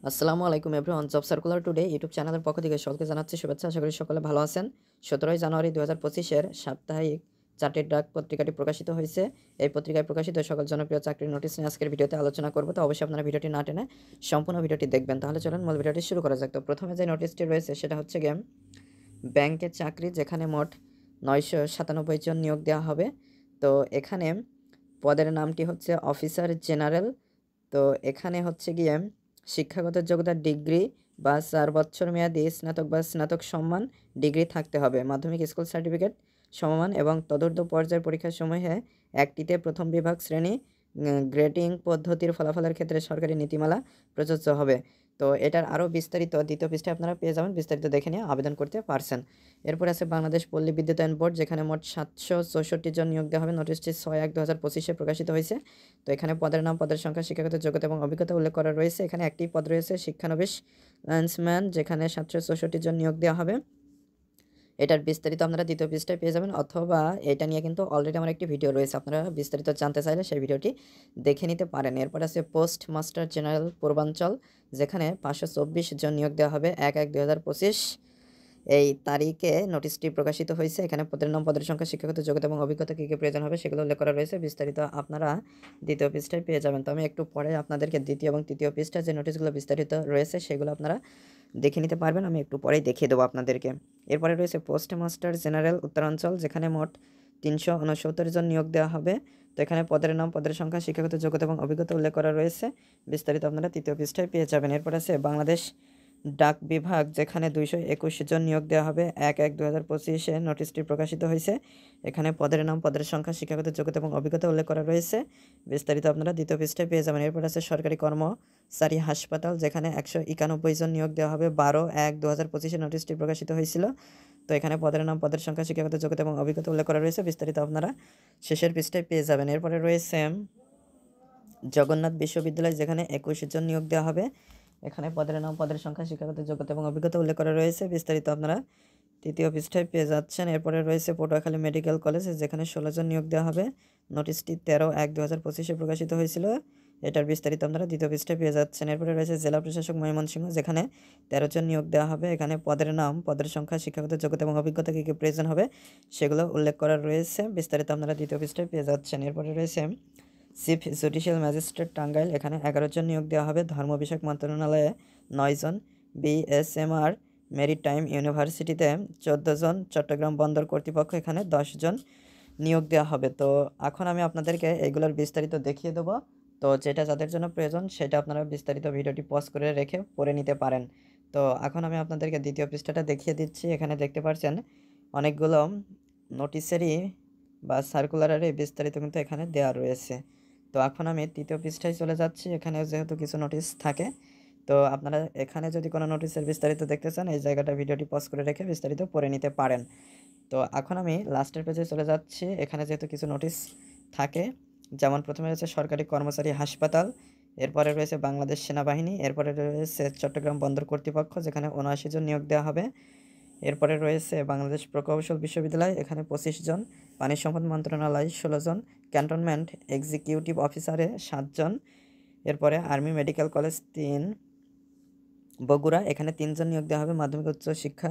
আসসালামু আলাইকুম everyone. Job circular today YouTube চ্যানেলের পক্ষ থেকে সকলকে জানাচ্ছি শুভেচ্ছা। আশা করি সকলে ভালো আছেন। 17ই জানুয়ারি 2025-এর সাপ্তাহিক চাকরির ডাক পত্রিকাটি প্রকাশিত হয়েছে। এই পত্রিকায় প্রকাশিত সকল জনপ্রিয় চাকরির নোটিশ নিয়ে আজকের ভিডিওতে আলোচনা করব। তো অবশ্যই আপনারা ভিডিওটি না টেনে সম্পূর্ণ ভিডিওটি দেখবেন। তাহলে চলুন মূল ভিডিওটি শুরু করা যাক। তো প্রথমে যে নোটিশটি রয়েছে সেটা হচ্ছে গিয়ে ব্যাংকের চাকরি, যেখানে মোট 997 জন নিয়োগ দেওয়া হবে। তো এখানে পদের নামটি হচ্ছে অফিসার জেনারেল। তো এখানে হচ্ছে গিয়ে শিক্ষাগত যোগ্যতা ডিগ্রি বা 4 বছর মেয়াদি স্নাতক বা স্নাতক সম্মান ডিগ্রি থাকতে হবে। মাধ্যমিক স্কুল সার্টিফিকেট সমমান এবং তদূর্ধ্ব পর্যায়ের পরীক্ষাসমূহে একটিতে প্রথম বিভাগ শ্রেণী গ্রেডিং পদ্ধতির ফলাফলের ক্ষেত্রে সরকারি নীতিমালা প্রযোজ্য হবে। তো এটার আরও বিস্তারিত দ্বিতীয় পৃষ্ঠায় আপনারা পেয়ে যাবেন, বিস্তারিত দেখে নিয়ে আবেদন করতে পারছেন। এরপর আছে বাংলাদেশ পল্লী বিদ্যুতায়ন বোর্ড, যেখানে মোট 764 জন নিয়োগ দেওয়া হবে। নোটিশটি 6/1/2025-এ প্রকাশিত হয়েছে। তো এখানে পদের নাম, পদের সংখ্যা, শিক্ষাগত যোগ্যতা এবং অভিজ্ঞতা উল্লেখ করা রয়েছে। এখানে একটি পদ রয়েছে শিক্ষানবিশ লাইন্সম্যান, যেখানে 764 জন নিয়োগ দেওয়া হবে। এটার বিস্তারিত আপনারা দ্বিতীয় পৃষ্ঠায় পেয়ে যাবেন, অথবা এটা নিয়ে কিন্তু অলরেডি আমার একটি ভিডিও রয়েছে, আপনারা বিস্তারিত জানতে চাইলে সেই ভিডিওটি দেখে নিতে পারেন। এরপর আছে পোস্ট মাস্টার জেনারেল পূর্বাঞ্চল, যেখানে 524 জন নিয়োগ দেওয়া হবে। 1/1/2025 এই তারিখে নোটিশটি প্রকাশিত হয়েছে। এখানে পদের নাম, পদের সংখ্যা, শিক্ষাগত যোগ্যতা এবং অভিজ্ঞতা কী কী প্রয়োজন হবে সেগুলো উল্লেখ করা রয়েছে। বিস্তারিত আপনারা দ্বিতীয় পৃষ্ঠায় পেয়ে যাবেন। তো আমি একটু পরে আপনাদেরকে দ্বিতীয় এবং তৃতীয় পৃষ্ঠায় যে নোটিশগুলো বিস্তারিত রয়েছে সেগুলো আপনারা দেখে নিতে পারবেন, আমি একটু পরেই দেখিয়ে দেবো আপনাদেরকে। এরপরে রয়েছে পোস্ট মাস্টার জেনারেল উত্তরাঞ্চল, যেখানে মোট 369 জন নিয়োগ দেওয়া হবে। তো এখানে পদের নাম, পদের সংখ্যা, শিক্ষাগত যোগ্যতা এবং অভিজ্ঞতা উল্লেখ করা রয়েছে। বিস্তারিত আপনারা তৃতীয় পৃষ্ঠায় পেয়ে যাবেন। এরপর আছে বাংলাদেশ ডাক বিভাগ, যেখানে 221 জন নিয়োগ দেওয়া হবে। 1/1/2025-এ নোটিশটি প্রকাশিত হয়েছে। এখানে পদের নাম, পদের সংখ্যা, শিক্ষাগত যোগ্যতা এবং অভিজ্ঞতা উল্লেখ করা রয়েছে। বিস্তারিত আপনারা দ্বিতীয় পৃষ্ঠায় পেয়ে যাবেন। এরপর আছে সরকারি কর্মচারী হাসপাতাল, যেখানে 191 জন নিয়োগ দেওয়া হবে। 12/1/2025-এ নোটিশটি প্রকাশিত হয়েছিল। তো এখানে পদের নাম, পদের সংখ্যা, শিক্ষাগত যোগ্যতা এবং অভিজ্ঞতা উল্লেখ করা রয়েছে। বিস্তারিত আপনারা শেষের পৃষ্ঠায় পেয়ে যাবেন। এরপরে রয়েছে জগন্নাথ বিশ্ববিদ্যালয়, যেখানে 21 জন নিয়োগ দেওয়া হবে। এখানে পদের নাম, পদের সংখ্যা, শিক্ষাগত যোগ্যতা এবং অভিজ্ঞতা উল্লেখ করা রয়েছে। বিস্তারিত আপনারা তৃতীয় পৃষ্ঠায় পেয়ে যাচ্ছেন। এরপরে রয়েছে পটুয়াখালী মেডিকেল কলেজ, যেখানে 16 জন নিয়োগ দেওয়া হবে। নোটিশটি 13/1/2025-এ প্রকাশিত হয়েছিল। এটার বিস্তারিত আপনারা দ্বিতীয় পৃষ্ঠায় পেয়ে যাচ্ছেন। এরপরে রয়েছে জেলা প্রশাসক ময়মনসিংহ, যেখানে 13 জন নিয়োগ দেওয়া হবে। এখানে পদের নাম, পদের সংখ্যা, শিক্ষাগত যোগ্যতা এবং অভিজ্ঞতা কী কী প্রয়োজন হবে সেগুলো উল্লেখ করা রয়েছে। বিস্তারিত আপনারা দ্বিতীয় পৃষ্ঠায় পেয়ে যাচ্ছেন। এরপরে রয়েছে চিফ জুডিশিয়াল ম্যাজিস্ট্রেট টাঙ্গাইল, এখানে 11 জন নিয়োগ দেওয়া হবে। ধর্ম বিষয়ক মন্ত্রণালয়ে 9 জন, বিএসএমআর মেরিটাইম ইউনিভার্সিটিতে 14 জন, চট্টগ্রাম বন্দর কর্তৃপক্ষ, এখানে 10 জন নিয়োগ দেওয়া হবে। তো এখন আমি আপনাদেরকে এইগুলোর বিস্তারিত দেখিয়ে দেবো। তো যেটা যাদের জন্য প্রয়োজন সেটা আপনারা বিস্তারিত ভিডিওটি পজ করে রেখে পড়ে নিতে পারেন। তো এখন আমি আপনাদেরকে দ্বিতীয় পৃষ্ঠাটা দেখিয়ে দিচ্ছি। এখানে দেখতে পাচ্ছেন অনেকগুলো নোটিশেরই বা সার্কুলারেরই বিস্তারিত কিন্তু এখানে দেওয়া রয়েছে। তো এখন আমি তৃতীয় পৃষ্ঠায় চলে যাচ্ছি। এখানে যেহেতু কিছু নোটিশ থাকে, তো আপনারা এখানে যদি কোনো নোটিশের বিস্তারিত দেখতে চান এই জায়গাটা ভিডিওটি পজ করে রেখে বিস্তারিত পড়ে নিতে পারেন। তো এখন আমি লাস্টের পেজে চলে যাচ্ছি। এখানে যেহেতু কিছু নোটিশ থাকে, যেমন প্রথমে রয়েছে সরকারি কর্মচারী হাসপাতাল, এরপরে রয়েছে বাংলাদেশ সেনাবাহিনী, এরপরে রয়েছে চট্টগ্রাম বন্দর কর্তৃপক্ষ, যেখানে 79 জন নিয়োগ দেওয়া হবে। এরপরে রয়েছে বাংলাদেশ প্রকৌশল বিশ্ববিদ্যালয়, এখানে 25 জন, পানি সম্পদ মন্ত্রণালয় 16 জন, ক্যান্টনমেন্ট এক্সিকিউটিভ অফিসারে 7 জন। এরপরে আর্মি মেডিকেল কলেজ 3 বগুড়া, এখানে 3 জন নিয়োগ দেওয়া হবে। মাধ্যমিক উচ্চ শিক্ষা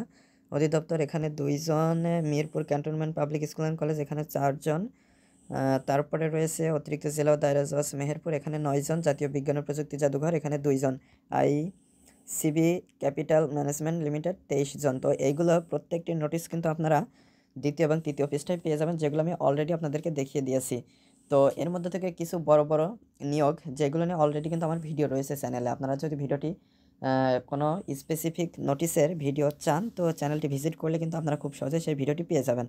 অধিদপ্তর, এখানে 2 জন। Mirpur cantonment public school and college, এখানে 4 জন। তারপরে রয়েছে অতিরিক্ত জেলা ও দায়রা জজ মেহেরপুর, এখানে 9 জন। জাতীয় বিজ্ঞান ও প্রযুক্তি জাদুঘর, এখানে 2 জন। আইসিবি ক্যাপিটাল ম্যানেজমেন্ট লিমিটেড 23 জন। তো এইগুলো প্রত্যেকটি নোটিশ কিন্তু আপনারা দ্বিতীয় এবং তৃতীয় পৃষ্ঠায় পেয়ে যাবেন, যেগুলো আমি অলরেডি আপনাদেরকে দেখিয়ে দিয়েছি। তো এর মধ্যে থেকে কিছু বড় বড় নিয়োগ যেগুলো নিয়ে অলরেডি কিন্তু আমার ভিডিও রয়েছে চ্যানেলে। আপনারা যদি ভিডিওটি কোনো স্পেসিফিক নোটিশের ভিডিও চান, তো চ্যানেলটি ভিজিট করলে কিন্তু আপনারা খুব সহজে সেই ভিডিওটি পেয়ে যাবেন।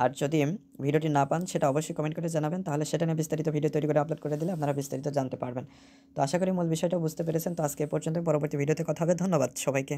আর যদি ভিডিওটি না পান সেটা অবশ্যই কমেন্ট করে জানাবেন, তাহলে সেটা নিয়ে বিস্তারিত ভিডিও তৈরি করে আপলোড করে দিলে আপনারা বিস্তারিত জানতে পারবেন। তো আশা করি মূল বিষয়টা বুঝতে পেরেছেন। তো আজকে এ পর্যন্ত, পরবর্তী ভিডিওতে কথা হবে। ধন্যবাদ সবাইকে।